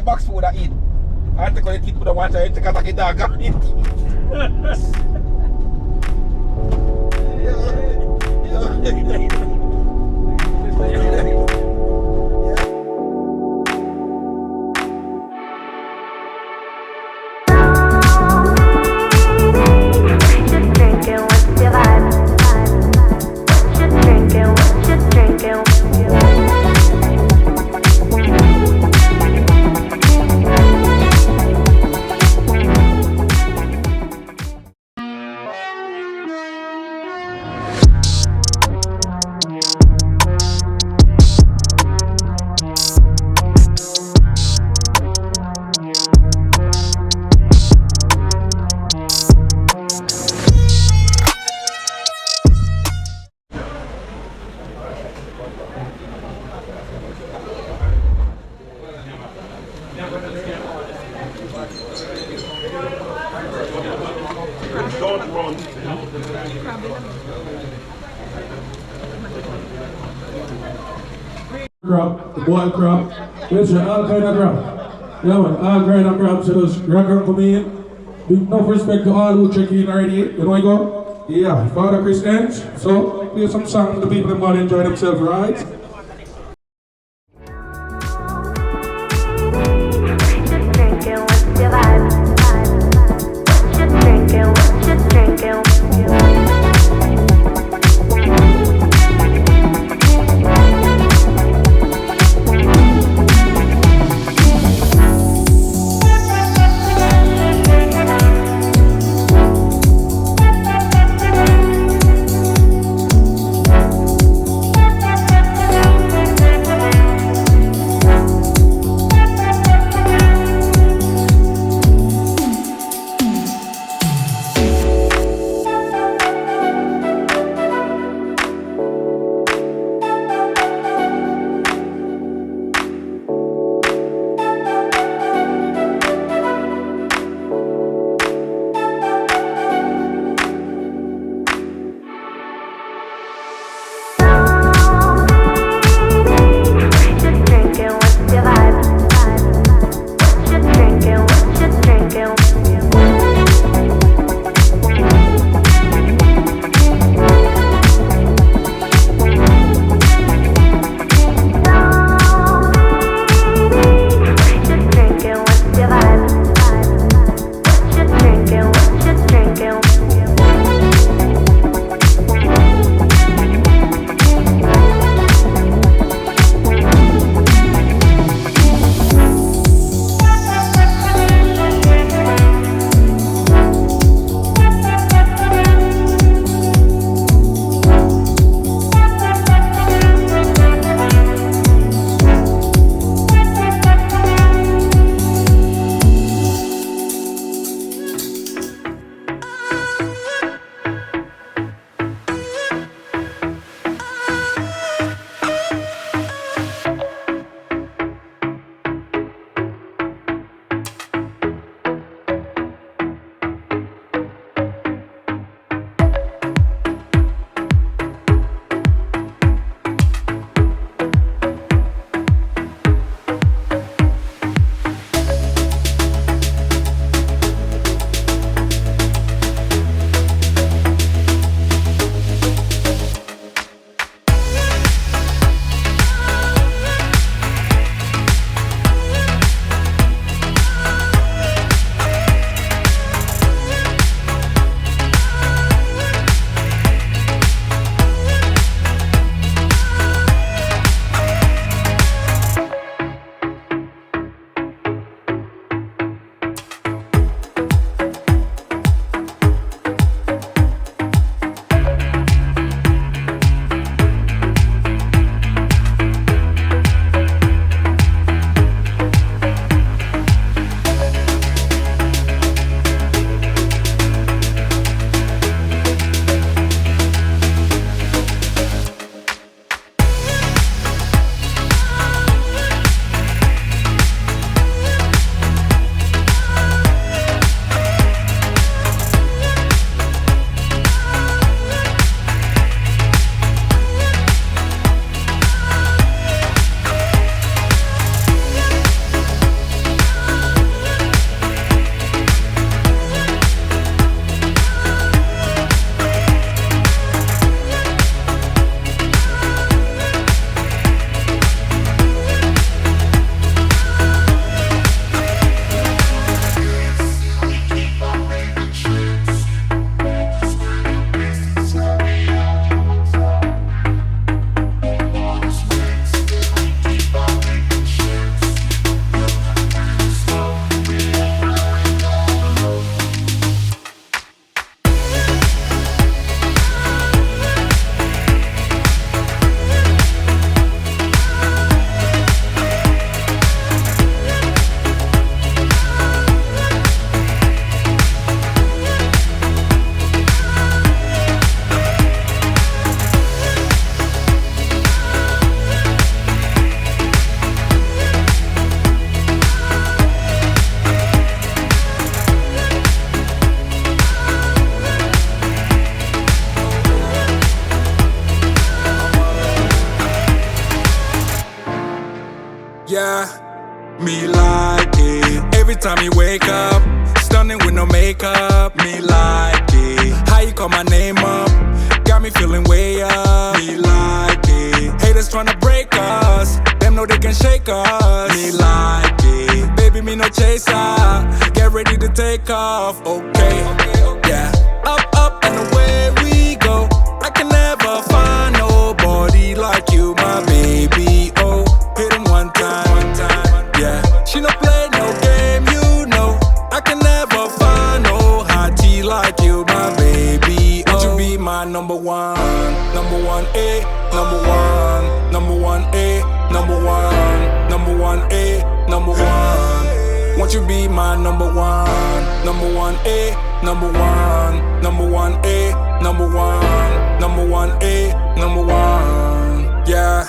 box food I eat. I take on the teeth with the water, I take a taki dog and eat. Don't run. Crab, the boiled crab. Yes, sir, all kind of crab. Yeah, man, all kind of crab. So just record come in. Big enough respect to all who check in already. You know I go? Yeah, Father Chris ends. So play some songs the people want to enjoy themselves, right? Yeah, me like it. Every time you wake up, stunning with no makeup. Me like it. How you call my name up? Got me feeling way up. Me like it. Haters tryna break us. Them know they can shake us. Me like it. Baby, me no chaser. Get ready to take off. Okay, yeah. Up and away we go. I can never find nobody like you, my baby. Oh, hit him one time, yeah. She no play no game, you know. I can never find no hottie like you, my baby. Would you be my number one? Number one, A, number one. Number one, A, number one. Number one, A, number one. Won't you be my number one? Number one, A, number one. Number one, A, number one. Number one, A, number one. Yeah,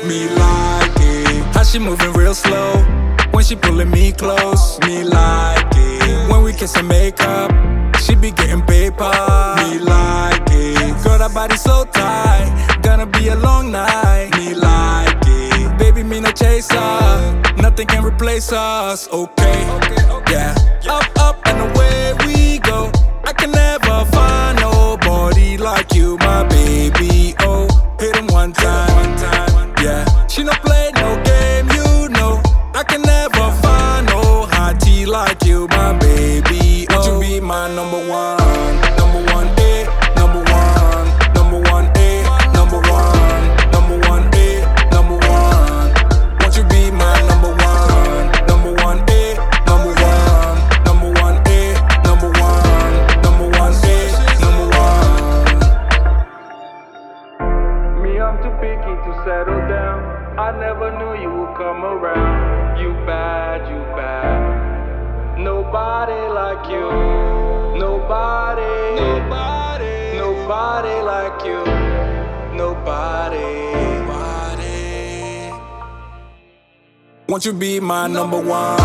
me like it. How she moving real slow when she pulling me close. Me like it. When we kiss and make up, she be getting paper. Me like it. Girl, that body so tight, gonna be a long night. Me like it. Baby, me no chaser, nothing can replace us. Okay, yeah. Up and away we go. I can never find nobody like you, my baby. Oh, hit him one time, yeah. She no play no game, you know. I can never find no hottie like you, my baby. Would you be my number one? Number one, A, number one. Number one, A, number one. Number one, A, number one. Won't you be my number one? Number one, A, number one. Number one, A, number one. Number one, A, number one. Me, I'm too picky to settle down. I never knew you would come around. You bad, you bad. Nobody like you. Nobody like you. Nobody. Won't you be my number one?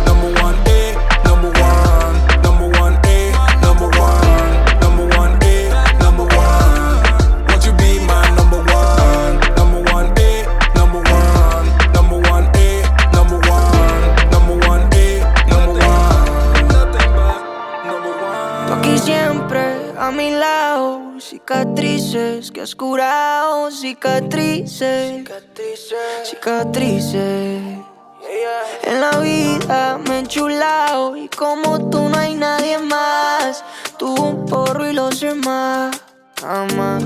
Number one, A, number one. Number one, A, number one. Number one, A, number one. Won't you be my number one? Number one, A, number one. Number one, A, number one. Number one, A, number one. Nothing but number one. Tú aquí siempre a mi lado, cicatrices que has curado, cicatrices, cicatrices. En la vida me he enchulado y como tú no hay nadie más. Tú un porro y los demás jamás.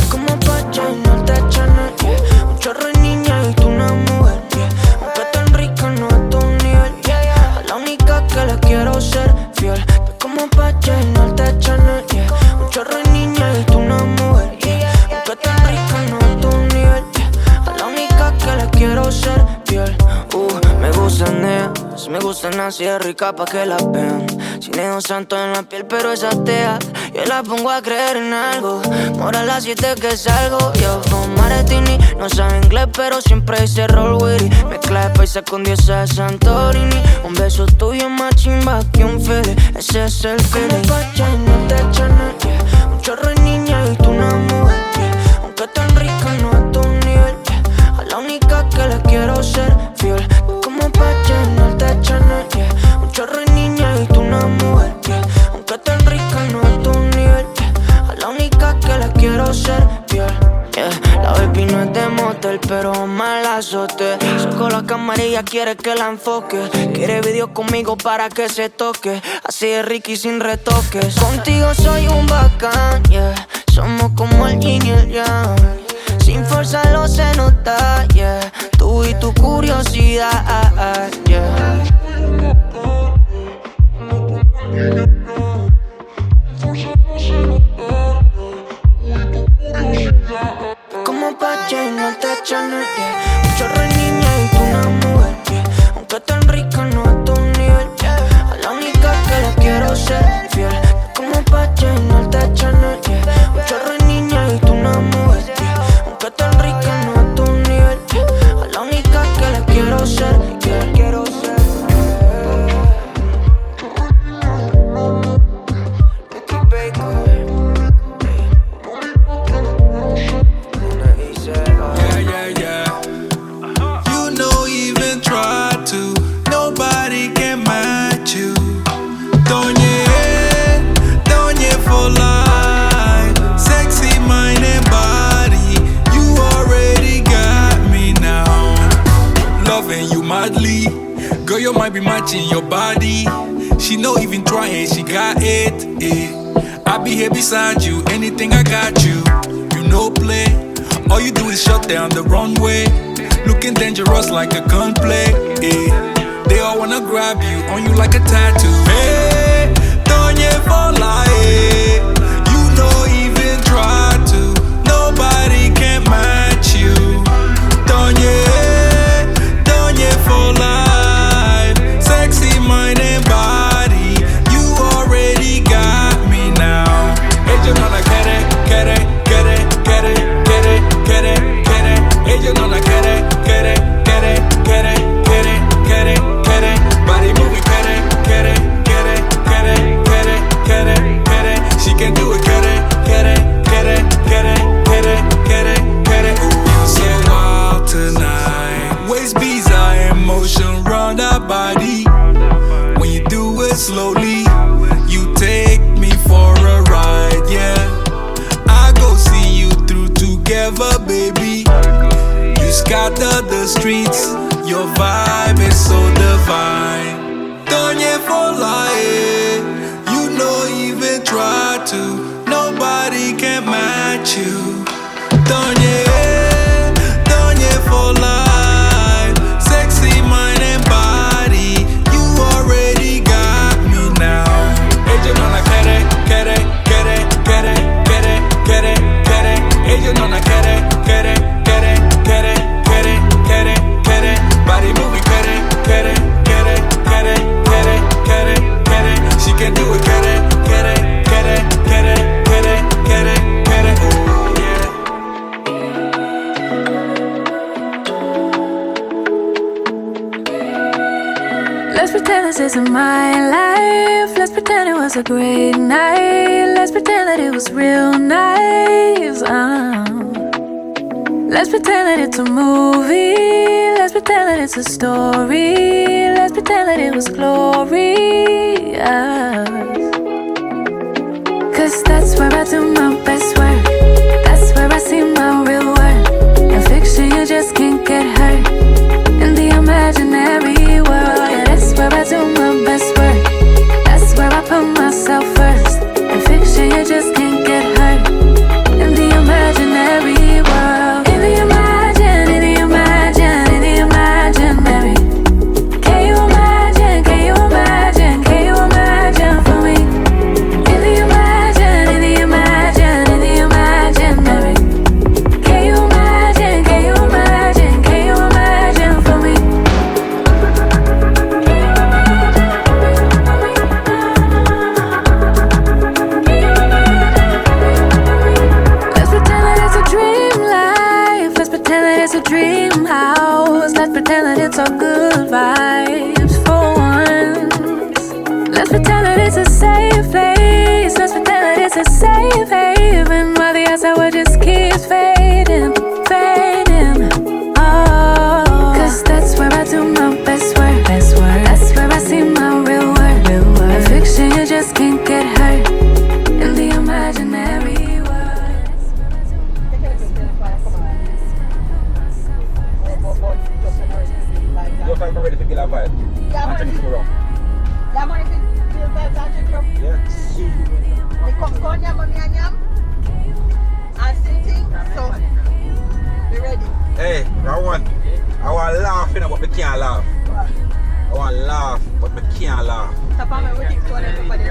Como pa' llenarte de Chanel, yeah. Un chorro de niña y tú una mujer, yeah. Aunque tan rica no a tu nivel, yeah. A la única que le quiero ser fiel. Tú como pa' llenarte de Chanel, yeah. Un chorro de niña y tú una mujer, yeah. Aunque tan rica no a tu nivel, yeah. A la única que le quiero ser fiel. Me gustan ellas, me gustan así de rica pa' que la vean. Sin dedos santo en la piel, pero esa tea yo la pongo a creer en algo. Mora a las 7 que salgo, yo con Maretini. No sabe inglés, pero siempre dice roll with it. Mezcla de paisa con diosa de Santorini. Un beso tuyo es más chimba que un feeling. Ese es el feeling. Como pa' llenarte de Chanel, yeah. Un chorro de niña y tú una mujer, yeah. Aunque tan rica no a tu nivel, yeah. A la única que le quiero ser fiel. Como pa' llenarte de Chanel, yeah. Un chorro de niña y tú una mujer, yeah. Aunque tan rica no a tu nivel, yeah. A la única que le quiero ser fiel, yeah. La baby no es de motel, pero me la azote. Sacó la cámara y ella quiere que la enfoque. Quiere video conmigo para que se toque. Así de Ricky sin retoques. Contigo soy un bacán, yeah. Somos como el yin y el yang. Sin forzarlo se nota, yeah. Tú y tu curiosidad, yeah. Como pa' llenarte de Chanel, yeah. Un chorro de niña y tú una mujer, yeah. Aunque tan rica no a tu nivel, yeah. A la única que le quiero ser fiel. Como pa' llenarte de Chanel, yeah. Un chorro de niña y tú una mujer, yeah. Aunque tan rica no a tu nivel, yeah. A la única que le quiero ser loving you madly. Girl, you might be matching your body. She no even trying, she got it. I be here beside you, anything I got you. You no play, all you do is shut down the runway. Looking dangerous like a gunplay. They all wanna grab you, on you like a tattoo. Hey, don't you fall like you don't even try to. Nobody can match you. Don't you fall like sexy mind and body. You already got me now. Ella no la quiere, quiere, quiere, quiere, quiere, quiere, quiere. Ella no la quiere, quiere, quiere, quiere, quiere, quiere, quiere. Body moving, quiere, quiere, quiere, quiere, quiere, quiere, quiere. She can do it, quiere, quiere, quiere, quiere, quiere, quiere, quiere. Ooh, you're so wild tonight. Waist beats are in motion round our body. When you do it slowly, you take me for a ride, yeah. I go see you through together, baby. You scatter the streets, your vibe is so divine. Don't you fall like you no even try to. Nobody can match you. Don't you fall like sexy mind and body. You already got me now. Ella no la quiere, quiere, quiere, quiere, quiere, quiere, quiere. Ella no la quiere, quiere, quiere, quiere, quiere, quiere, quiere. Body moving, quiere, quiere, quiere, quiere, quiere, quiere, quiere. She can do it, quiere, quiere, quiere, quiere, quiere, quiere, quiere. Oh yeah. Let's pretend this isn't my life. Let's pretend it was a great night. Let's pretend that it was real nice. Let's pretend that it's a movie. Let's pretend that it's a story. Let's pretend that it was glorious. Cause that's where I do my best work. That's where I see my real worth. In fiction you just can't get hurt. In the imaginary world, yeah, that's where I do my best work. That's where I put myself first. In fiction you just can't get hurt. In the imaginary world, in the imaginary. Can you imagine for me? In the imaginary. Can you imagine for me? Let's pretend that it's a dream life. Let's pretend that it's a dream house. Let's pretend that it's all good vibes for once. Let's pretend that it's a safe place. Let's pretend that it's a safe haven. While the outside world just keeps fading, fading. Oh, cause that's where I do my best work. That's where I see my real worth. In fiction you just can't get hurt. In the imaginary world. You're fine for ready to get a vibe. Yeah, And take it around. yeah, man, if you feel that, I'll drink up. Yeah. The popcorn, yam, yam, yam. And sitting, so be ready. Hey, I want laugh, you know, but we can't laugh. I want laugh, but we can't laugh. Tap on me, we keep going everybody.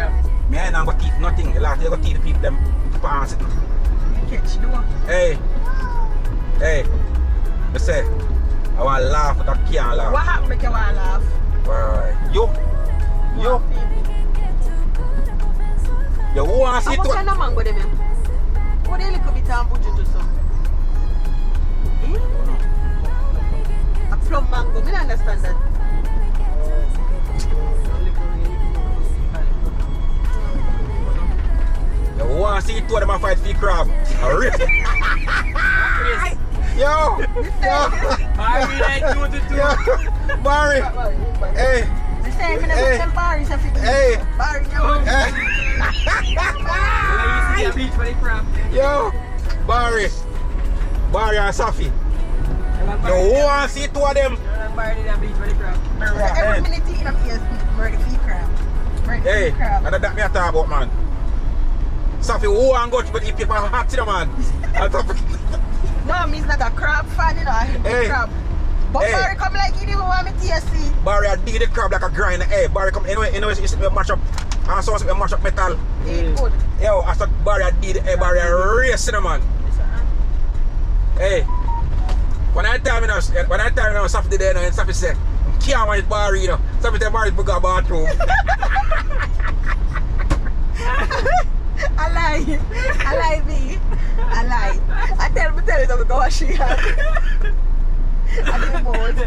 Me ain't gonna keep nothing. The last you gonna keep the people them pants. Catch the one. Hey, I say, I want laugh, but I can't laugh. What happened make you want to laugh? Alright. You want to see How much it? kind of mango them? What a little bit of budget to some? A plum mango, me don't understand that. You want to see two of them fight for crab? Alright. Yo! Barry! Hey! They say I'm going to put them Barry's if you do. Hey! Barry, yo. Yo! Barry and Safi. Yo, who want to see two of them? Every minute you eat a PS, murder feet crab. Hey, and that me a talk about, man. Safi, who want to go to the people hot, you know, man? No, me's not a crab fan, you know. I hate the crab. But Barry come like he didn't want me TSC. Barry, I dig the crab like a grind. Hey, Barry come anyway, it's mash up. And so it's mash up metal. Good. Yo, I thought Barry I did Barry racing the man. Hey. When I tell me now, Safi did there and Safi said, can't want it Barry, you know. Safi tell Barry to go bathroom. I lie me. I lie. I tell you to go wash your hands. I do both.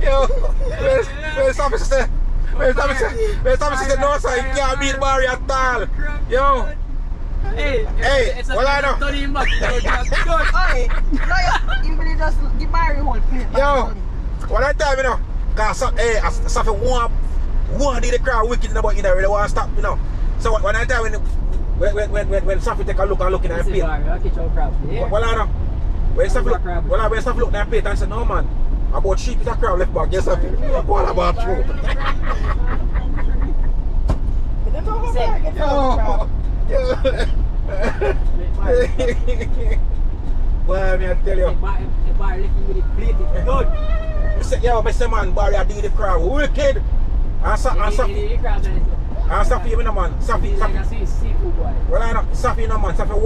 Yo, where's Safi say? Where's Safi say no sir, you can't beat Barry at all. Yo. Hey, what I know? Hey, no, you really just give Barry whole plate. Yo, what I tell you know? Cause Safi want the crowd wicked about you know, really want to stop, you know. So when I tell you when Safi take a look in her plate. Well I know. When Safi look in her plate and say no man, about sheep is a crowd left back, yes Safi. What about you? Well, me I tell you. Yo, I say man, Barry I do the crowd wicked. And Safi, you know man, Safi. Well I know, Safi you know man, Safi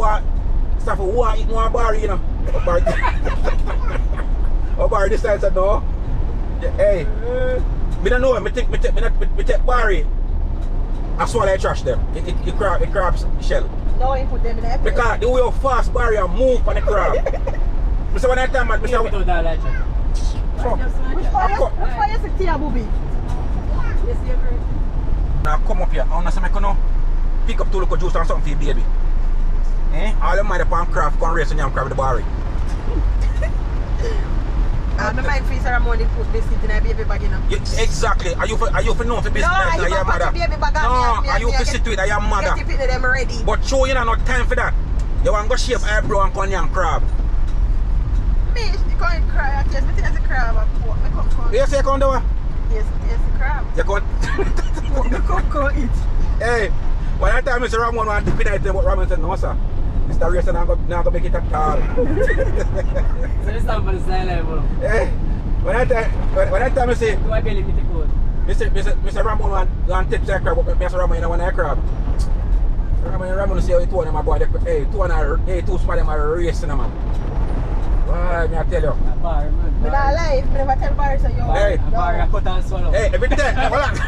what eat more Barry, you know. Barry this time said no. Hey, me don't know, me take Barry. I swallow the trash them. It crabs shell. No, you put them in there. Because the way how fast Barry move on the crab. I say when I tell man, Which one you see Tia Booby? Now come up here. I want to say I can pick up 2 local juice or something for your baby. All them mind upon crab, come race on your crab with the Barry. I might freeze her money put biscuit in a baby bag, you know. Exactly. Are you for known for business? No, you put a baby bag on me. Are you for sit with your mother? Get it them ready. But show you not time for that. You want to go shave eyebrow and come young crab. Me, you can't cry. I guess me think it's a crab. Yes, you come do Yes, it's a crab. You come. You come eat. Hey, when I tell Mr. Ramon want to dip in it, what Ramon said, no sir. Mr. Racer not going to make it at all. So this time for the style level. Hey, when I tell me say, do I believe it good? Mr. Ramon want to tip the crab, but Mr. Ramon don't want a crab. Ramon say, two of them are boy, two small them are racing man. Why, me I tell you. A bar, man. Me not lie, me never tell Barry so you. Hey. A bar, I cut and swallow. Hey, every day, hold on.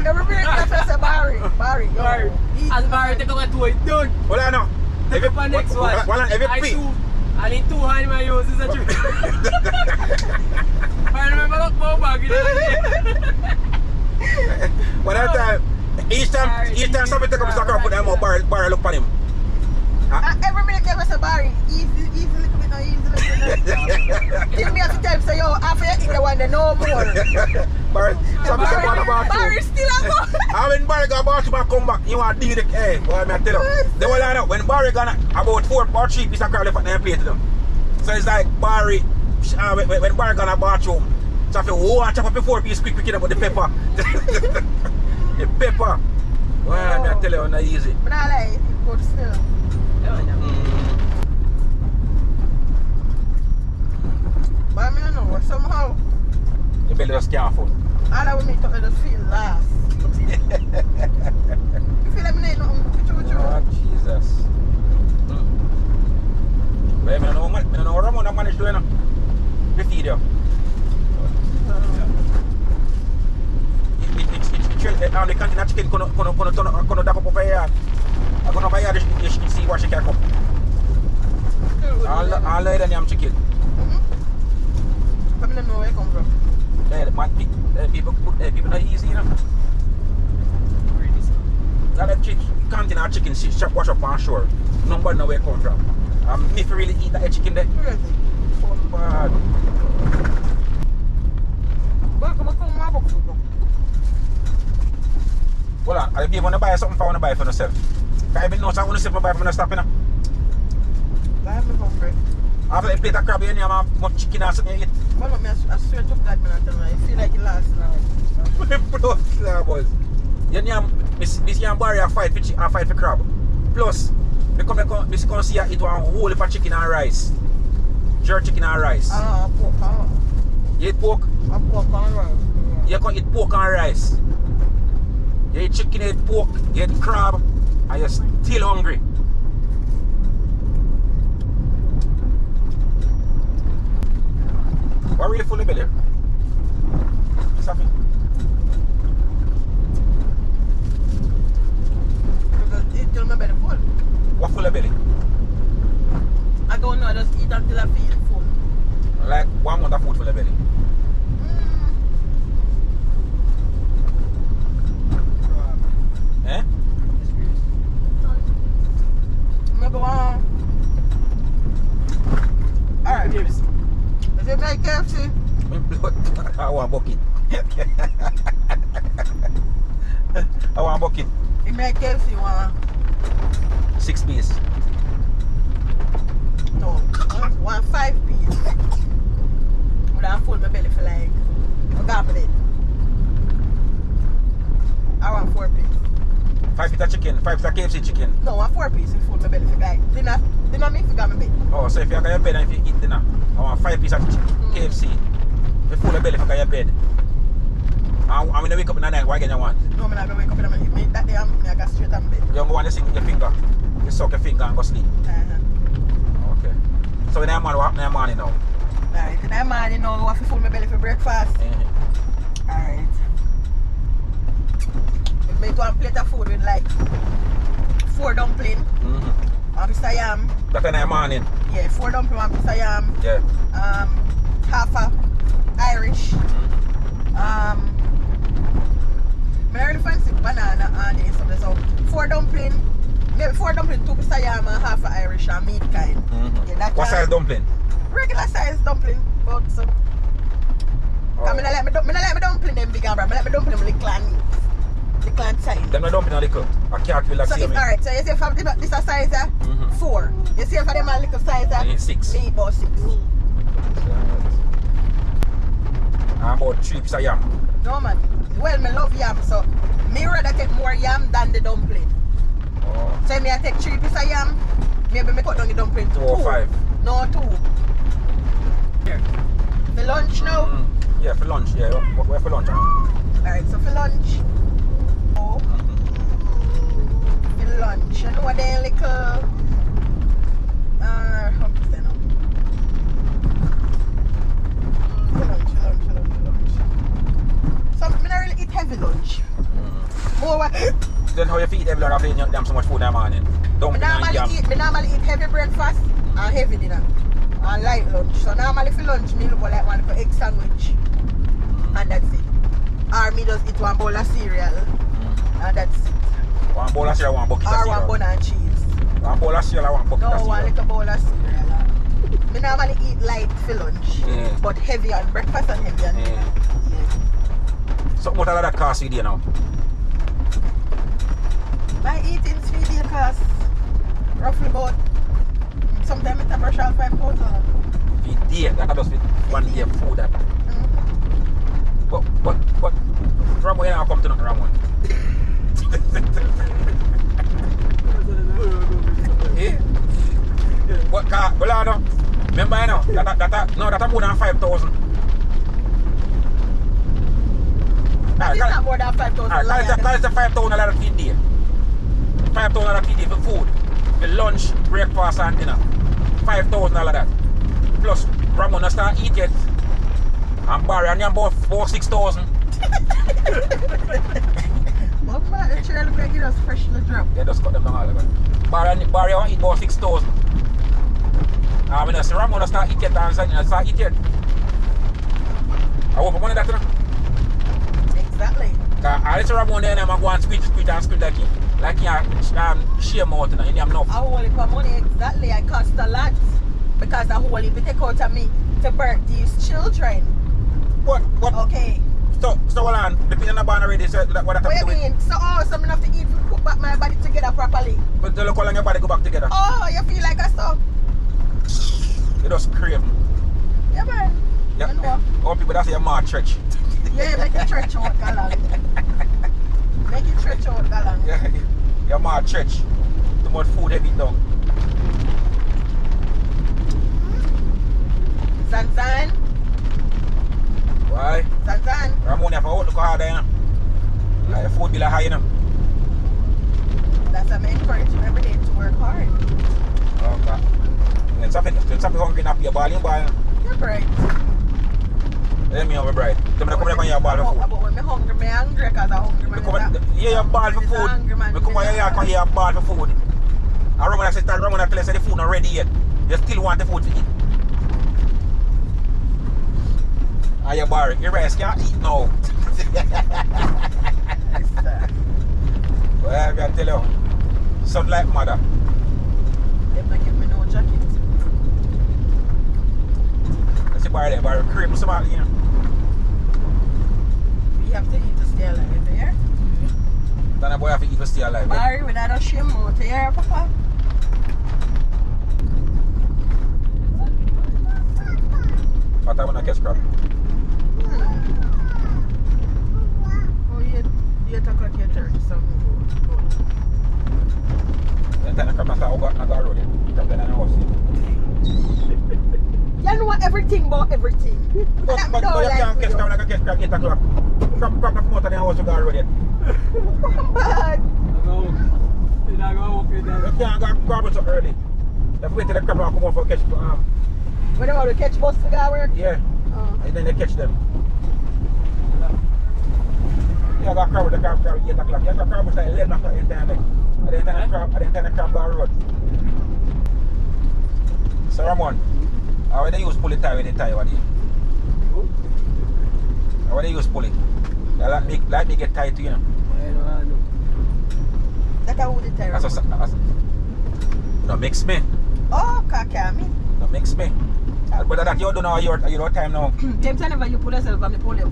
Every minute I say Barry. As Barry take up a 2, it's done. Hold on now. Take up a next one. Hold on, every feet. I need 2 hands my use is a trick. I remember look more bag in there. When I tell each time somebody take up his crab, put them up, Barry look for him. Every minute they say Barry, easy little bit, no easy little bit. Give me a time say yo, after you eat the one, they no more. Barry, somebody say what about you? Barry still a go. And when Barry go about to come back, you want to dig the hey, what I tell you. They will line up when Barry gonna about 4 or 3 pieces of crab left at their plate to them. So it's like Barry, when Barry gonna bathroom, so if you want to chop up 4 pieces quick about the pepper. The pepper. Well, I tell you, it's not easy. But I like it, good still. But I don't know, somehow The belly just can't full. all I want me to just feel last. You feel like me ain't nothing. Oh, Jesus. But I don't know what Ramon managed to do, you know. The feed you. The canteen chicken gonna duck up over here. I'm gonna buy her you should see what she can come. I'll lay the damn chicken. I don't know where it come from. People not easy, you know. That canteen chicken shop wash up on shore. Nobody know where it come from. And if you really eat that chicken there, Really? fun bad. Well, if you want to buy something, I want to buy for yourself. I even know I want to see if I buy for myself, you know. I have my comfort. After I plate of crab, you have much chicken or something you eat. But me, I swear to God, man, I tell you, I feel like it last now. Boys. This young barrier fight for crab. Plus, we come see it one whole heap of chicken and rice. Jerk chicken and rice. Pork. You eat pork? Pork and rice. You can eat pork and rice. You eat chicken, you eat pork, you eat crab, and you're still hungry. What really full of belly? Something. Eat till my belly full. What full of belly? I don't know, I just eat until I feel full. Like 1 month of food full of belly. Eh? Maybe one. Alright. Is it like KFC? I want bucket. I want bucket. It make KFC one. 6 piece. No, one 5 piece. Would I fold my belly for like a goblet? I want 4 piece. 5 piece of chicken, 5 piece of KFC chicken. No, one 4 piece and fold my belly for like dinner me for my bed. Oh, so if you got your bed and if you eat dinner, I want 5 piece of KFC. You full of belly for your bed. And when you wake up in the night, what again you want? No, I'm not going to wake up in the night. That day I got straight on bed. You don't want to sing with your finger. You suck your finger and go sleep. Okay. So in the morning, what happens in the morning now? Alright, in the morning now, I have to fold my belly for breakfast. Alright. We make one plate of food with like 4 dumplings. One piece of yam. That's in the morning? Yeah, 4 dumplings, 1 piece of yam. Yeah. Half a Irish. I really fancy banana and something. So 4 dumplings, maybe 4 dumplings, 2 pieces of yam and half a Irish and meat kind. Yeah, what size dumpling? Regular size dumpling, but so. I mean, I like my dumpling them big and brown. I like my dumpling little and neat. Little and tiny. Them no dumpling a little. I can't feel like so if, alright, so you see if this a size 4. You see if them a little size 6. 8 or 6. And about 3 pieces of yam. No man. Well, me love yam, so me rather take more yam than the dumpling. So me I take 3 pieces of yam, maybe me cut down the dumpling to 2 or 5. No, 2. Here. For lunch now? Yeah, for lunch. Yeah, we're for lunch now. Alright, so for lunch. Oh. For lunch. You know what they little how to say now? For lunch. So I don't really eat heavy lunch. More what? Then how you feed every after eating them so much food in the morning? I normally eat heavy breakfast and heavy dinner and light lunch. So normally for lunch, me look like one egg sandwich and that's it. Or me just eat 1 bowl of cereal and that's it. 1 bowl of cereal, 1 bucket of cereal? Or 1 bun and cheese. 1 bowl of cereal, 1 bucket of cereal? No, 1 little bowl of cereal. Me normally eat light for lunch, but heavy on breakfast and heavy on dinner. So what does that cost you now? My eating 3 days cost roughly about, sometimes it's a brush out 5,000. Feed day, that just with 1 day of food that. But Ramon ain't come to nothing, Ramon. Yeah. What car? Bolado? Remember you know? That's more than 5,000. That is not more than 5,000. That's the 5,000 feed day. 5,000 feed day for food. For lunch, breakfast and dinner. 5,000 that. Plus Ramon will start eat it. And Barry and you about 6,000. But man, the children look like it was freshly dropped. Yeah, just cut them down all of it. Barry will eat about 6,000. I mean, the Ramon will start eat it and start eat it. I hope money that, you know? Exactly. I let Ramon there and I'm going to squeeze like you share more than you have enough. I hold it for money, exactly. I cost a lot. Because I hold it take out of me to birth these children. What? Okay. So hold on, the pin in the band already said that what I have to do. What do you mean? So I'm have to eat to put back my body together properly. But look how long your body go back together. Oh, you feel like a stuff? You just crave. Yeah man. Yeah. You know. All people that say you're more stretch. Yeah, make it stretch out, galang. Make it stretch out, galang. Yeah, you're more stretch. Too much food heavy down. Zanzan. Why? Zanzan. Ramon have to look harder, you know. The food bill is high, you know. That's why I encourage him every day to work hard. Okay. When something hungry, not be a ball, you know. You're bright. Let me have a bride. Tell me to come here and you ball for food. But when I'm hungry because I'm hungry, man. Yeah, you ball for food. I come here and you ball for food. And Ramon said, Ramon tell us the food not ready yet. You still want the food to eat. And you bar, your rice can't eat now. Well, I can tell you, son like mother. They don't give me no jacket. That's the bar there, bar cream somebody, you know. We have to eat to stay alive there. Then a boy have to eat to stay alive. Barry, without a shame out here, Papa. What time when I catch crab? Oh, 8 o'clock, 8:30, something. Then time I crab not start not go road yet. Crab then I know what's You know everything about everything. But you can't catch crab like I catch crab 8 o'clock. Crab not come out of the house to go road yet. Bad. You don't go up with You that. can't go crab so early. You have to wait till the crab come out for catch. When I catch bus to go work? Yeah, Oh. and then they catch them. You got crab with the crab 8 o'clock. You got crab with 11 o'clock in time. And then the crab go road. So Ramon, how do they use pulley tie when they tie what? How do they use pulley? They like me get tied to you know. I don't know. That's how the terror. No mix me. Oh, Kakami. No mix me. But that you don't know your time now. Them time never you pull yourself from the polio.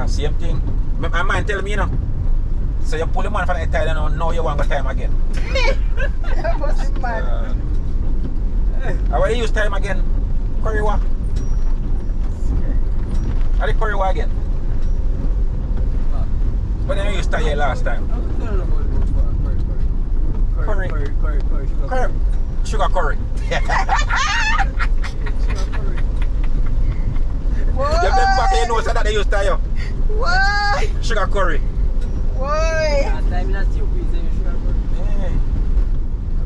Same thing. My mind tell me, you know. So you pull the man from the tie and now you want to go time again. That was mad. How do you use time again? Curry what? How do you curry what again? When did you use tie last time? Curry. Curry. Sugar curry. You them back you know so that they use tie. Why? Sugar curry. Why? Last time in a stew piece, then you sugar curry.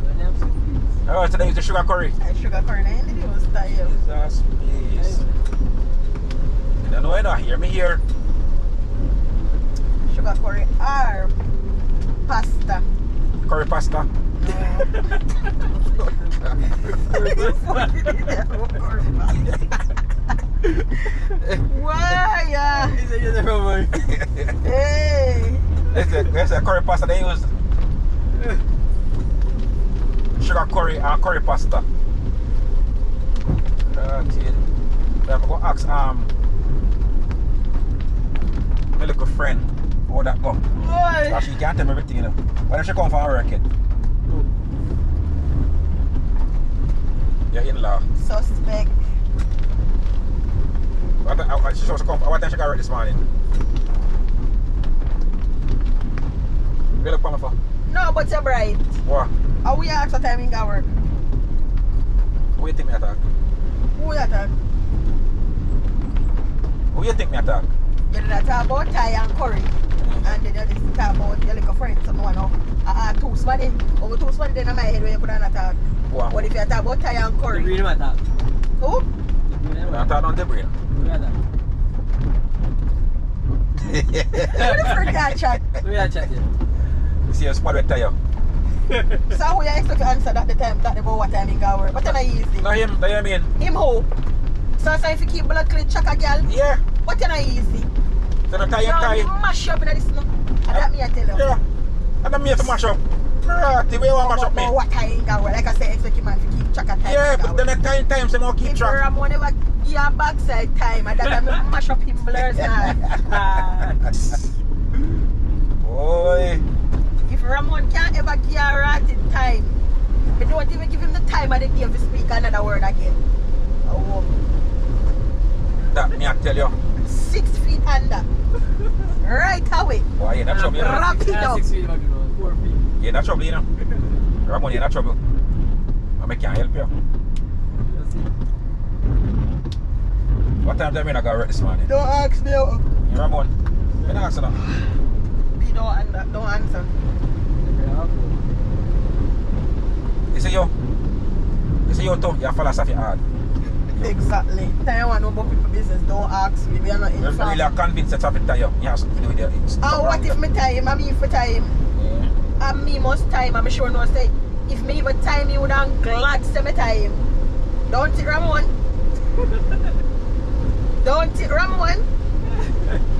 When I'm stew piece. Oh, so they use the sugar curry. Sugar corn, I didn't use style. Jesus, please. I don't know, I don't hear me here. Sugar curry or pasta. Curry pasta. Why? Is it just a rumor? Hey. It's a curry pasta they use. Sugar curry and curry pasta. I'm going to ask my little friend how that go. Why? So she can't tell me everything, you know. When she come from her work, your in-law. Suspect. What time she supposed to come? What time she got ready this morning? You look for me for? No, but you're bright. What? How we ask what time you got work? Who you think me attack? Who you talk? Who you think me attack? You did talk about Thai and curry. And then you just talk about your little friend, someone know. Too smarty. Over too smarty then in my head when you put on a talk. What? What if you talk about Thai and The curry? green matter. Who? I thought on the brain. Look at that. Who the frick that chat? Look at that chat here. You see a spot with tire. So how you expect to answer that the time that about what time you got work? But then I easy. No him, that you mean? Him who? So if you keep blood clean, check a girl. Yeah. But then I easy. So no tie, No, tie. you mash up in this no. And that me I tell you. Yeah. And I'm here to mash up. Right, the way you want to mash up me. But what time you got work? Like I say, expect him man to keep track of time. Yeah, but then the time so more keep If track. Ramon never give a backside time, and that I mash up him blurs now. Boy. If Ramon can't ever give a ratted time, we don't even give him the time of the day to speak another word again. Oh, That me tell you. 6 feet under. Right away. Boy, you're not trouble, you know. Wrap it up. 6 feet, 4 feet. You're not trouble, you know. Ramon, you're not trouble. I can't help you. What time do you mean I got ready this morning? Don't ask me. Ramon, you're not asking now. Be don't answer. You say you too, you're philosophy hard. Exactly. Tell you want to know about people business, don't ask me. We are not You're really informed. convinced that something tell you. You have something to do with it. Oh, what if me time? I mean for time. Yeah. And me must time. I'm sure no say. If me even time, you would have glad to me time. Don't it, Ramon? Don't it, Ramon?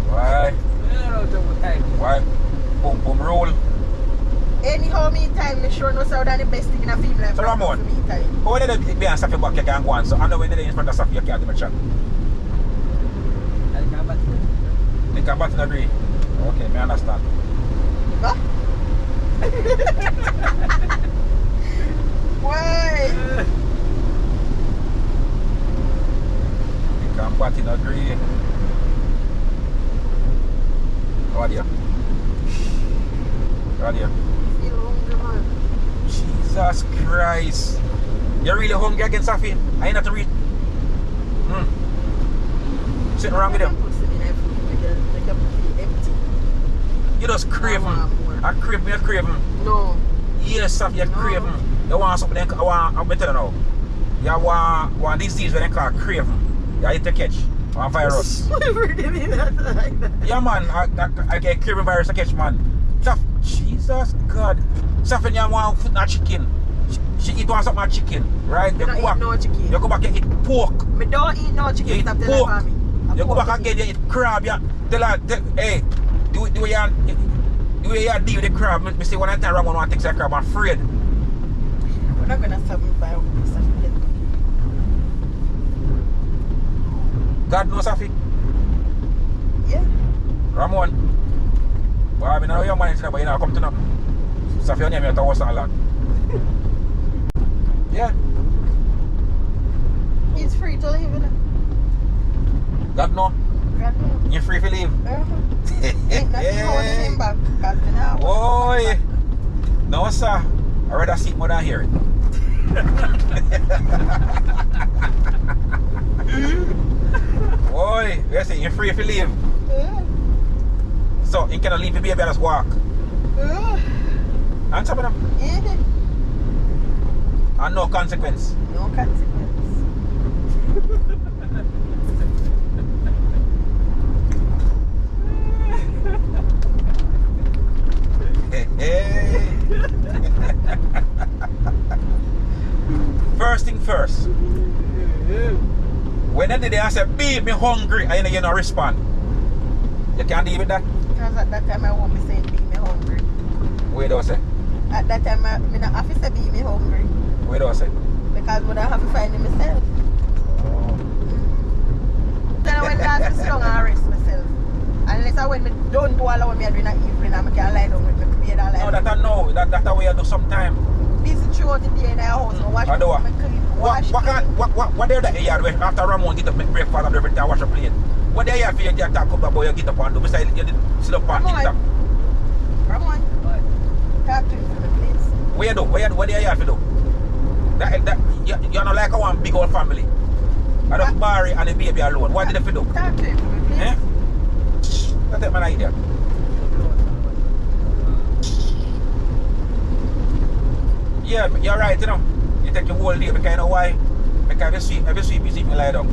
Why? Why? Boom, boom, roll. Anyhow, me time, me sure no say that the best thing in a film life. So Ramon, for me time. how did they be on stuff back you can go on? So I know when they're in front of stuff you can't do my chat. They can batten agree. Okay, me understand. Huh? Why? They can batten agree. How are you? How are you? Feel hungry, man. Jesus Christ. You're really hungry again, Safi? I ain't not to read. Sitting around with them. You just crave them. I crave me, you crave them. No. Yes, Safi, you crave them. You want something, I'm better now. You want these things when they call crave them. You eat the catch. Or virus. Yeah, man, I get craving virus to catch, man. Saf, Jesus God. Safi, you want food and chicken. She eat one something chicken, right? You don't eat no chicken. You go back and eat pork. Me don't eat no chicken. You eat pork. You go back again, you eat crab. You tell her, hey, do way you deal with the crab. Me say one time Ramon want to take that crab, I'm afraid. We're not gonna stop me by God knows, Safi. Yeah. Ramon. Well, I mean, I know your man, but you know, come to know. Safi, your name is Tower Salad. Yeah. He's free to leave, innit? God know. God knows. You're free to leave. Ain't nothing holding him back. Cause now. Boy. No, sir. I'd rather see it more than hear it. Boy, you say you're free to leave. So you cannot leave the baby and just walk. Answer me them. And no consequence. No consequence. First thing first. When they did I say, babe, me hungry, and you don't respond. You can't deal with that? Because at that time I won't be saying be me hungry. What do I say? At that time I don't have to say be me hungry. What do I say? Because I don't have to find it myself. Oh. Then I went down to sit down and rest myself. Unless I when me don't do all of what me doing in the evening and I can lie down with my bed and lie No, down. that I know. That's the way I do sometime. Busy throughout the day in the house. Wash I do what? my clean. Wash What there that yard where after Ramon get up make breakfast and everything wash a plate? What there yard for you get that cup of boy you get up and do besides you sit up and TikTok? Ramon, talk to him for me, please. What you do? What there yard for do? That you're not like a one big old family. I don't Barry and the baby alone. What did they do? Talk to him for me, please. Eh? That's my idea. Yeah, you're right, you know. You take your whole day, because you know why? Because every sweep you see me lie down.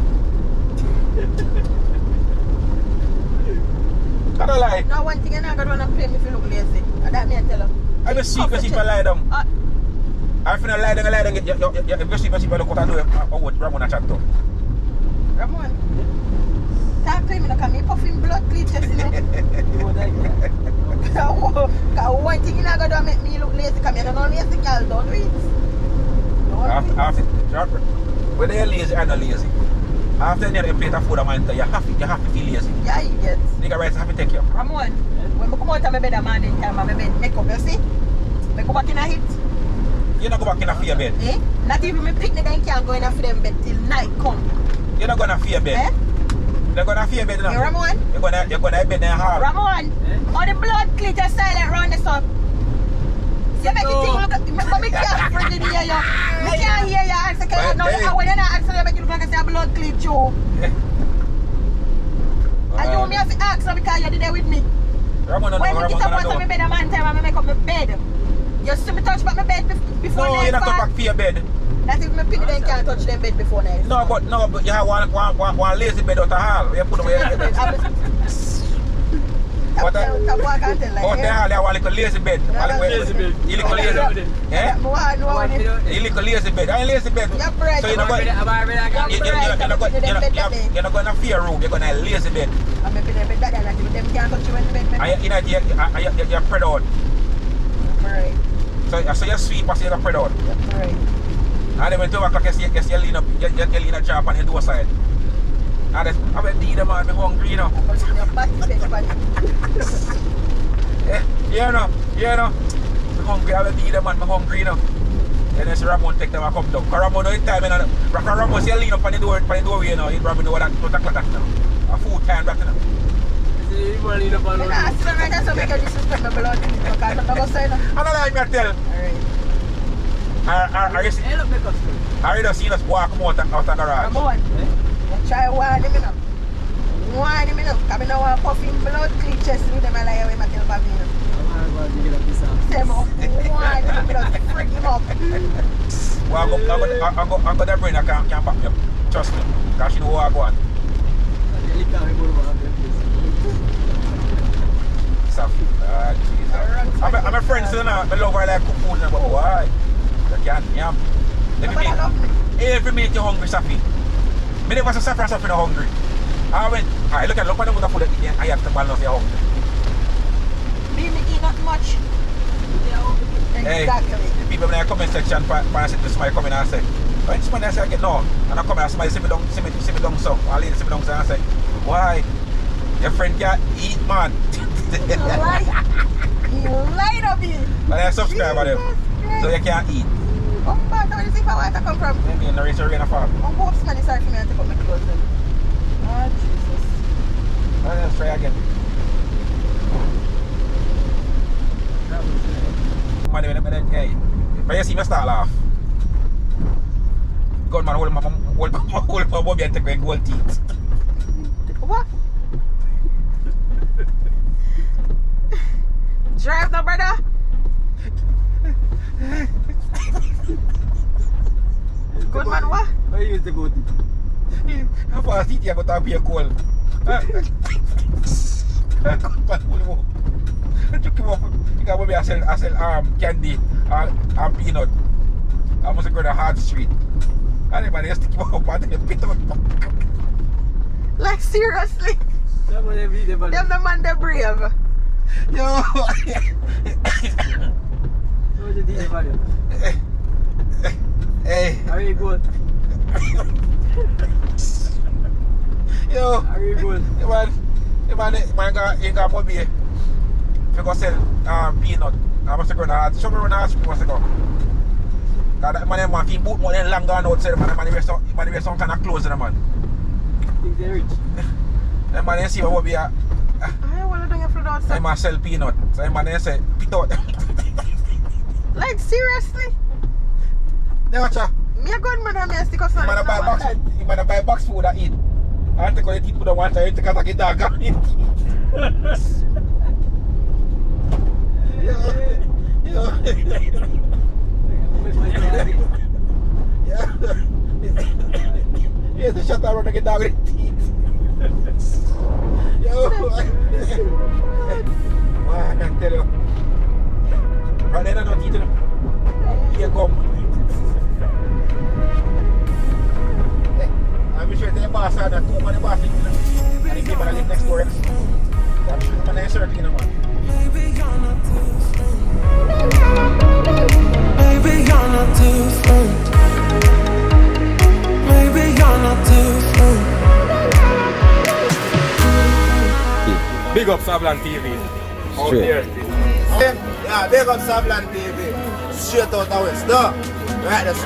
I don't lie. Now one thing you're not going to play me if you look lazy. And that me I tell you. Every sweep you see me lie down. I feel lie down, every sweep you see me look what I do, what Ramon chat to. Ramon, talk to him, because me puffing blood cleats, you know. Because one thing you're not going to make me look lazy, because I don't know lazy girl, don't do it. After whether you're lazy or not lazy, after you have a plate of food, you have to feel lazy. Yeah, you get. Nigga right have to take you. Ramon, when I come out of my bed at morning time, my bed make up, you see? I go back in a hit. You're not go back in a fear bed. Eh? Not even my picnic, I can't go in a for them bed till night come. You're not going to fear bed. Eh? They're gonna fear bed now. You Ramon? You're gonna bed in the hall. Ramon, all the blood glitter silent round the sun. You make it think look at but me can't freaking hear you. Me can't hear you answer because now when you're not answering, you make it look like I say blood cleat you. And you me have to ask her because you're there with me. Ramon, when me get up once my bed a man time and me make up my bed. You see me touch back my bed before no, you're not touch back for your bed. That if my penny then can't touch them bed before night. No, but you have one lazy bed out the hall. You put them in your bed. What the hell, you want a little lazy bed. Lazy bed. You little lazy bed. Eh? You little lazy bed. I ain't lazy bed. So you're not going to fear room, you're going to lazy bed. I'm in the bed that and them can't touch you in the bed. You're spread out. Right. So you sweep as you're spread out. Right. And then when 2 o'clock you lean up, you lean a job on the door side. And then I went to man, I'm hungry, you know. Yeah, I'm hungry, I went to man, I'm hungry, you know. And then Ramon take them and come down. Because Ramon no time, you know. Ramon say lean up on the doorway, you know. He probably know what o'clock that now. A food time back, you know. You want to lean up on the door? I don't make you disrespect my blood. I don't like me to tell. Are you just seeing us walk out of the garage? Ramon, try warn him enough. Warn him enough. Because I don't want to puff him blood clean chest with them and lie away my tail for me. Say more. Warn him enough. Freak him up. Well, I'm going to bring a can't back me up. Trust me. Because she know what I go on. I'm a friend, so I love her like cook food, but why? I can't, yeah. Every minute you're hungry, Safi. I never say Safi not hungry. I went, alright, look at the food that you eat, I have to balance your hungry. Me eat not much. Exactly. Hey, the people in the comment section, when I see this somebody come in and say, when somebody say I get no, and I come in and somebody sit me down so, or lady sit me down so and say, why? Your friend can't eat, man. You lied on me. But I subscribe to them, so you can't eat. Come back, where do you think I want to come from? I mean, the race rain farm. I'm hoping man is sorry for me to take up my clothes then. Oh, Jesus. Let's try again. Hey, but you see me start laugh. God man, hold my bobby and take my gold teeth. What? Drive now, brother. Good man, what? How you use the goat? How fast teeth you got to be a cold? Good man, hold him up. I took him up. You got to sell candy and peanut. I must go to Hard Street. Anybody just stick him up and then pick him up. Like, seriously? Them the man, they're brave. Yo! Hey! Are you good? Yo! Are you good? You got Bobby. If you go sell peanut, I must go to show me when I must go. That man want to boot more than longer and outside, man wear some kind of clothes in the man. Think they're rich? That man see what Bobby I want to do your food outside. I must sell peanut. So that man say, pit out. Like, seriously? Yeah, watch out. Me a good man and me a stick up something. You might buy box food and eat. I have to go to eat food and watch it because I get dog and eat. Yeah, the shut around and get dog with teeth. Yo, I can tell you. But then I don't eat them. Here come. I'm sure the boss had 2 money boss in and the people that live next door. That's when I circle in the man. Baby, you're not too soon. Baby, you're not too soon. Baby, you're not too soon. Big up Savland TV. Straight. Yeah, big up Savland TV. Straight out the west. No, right this.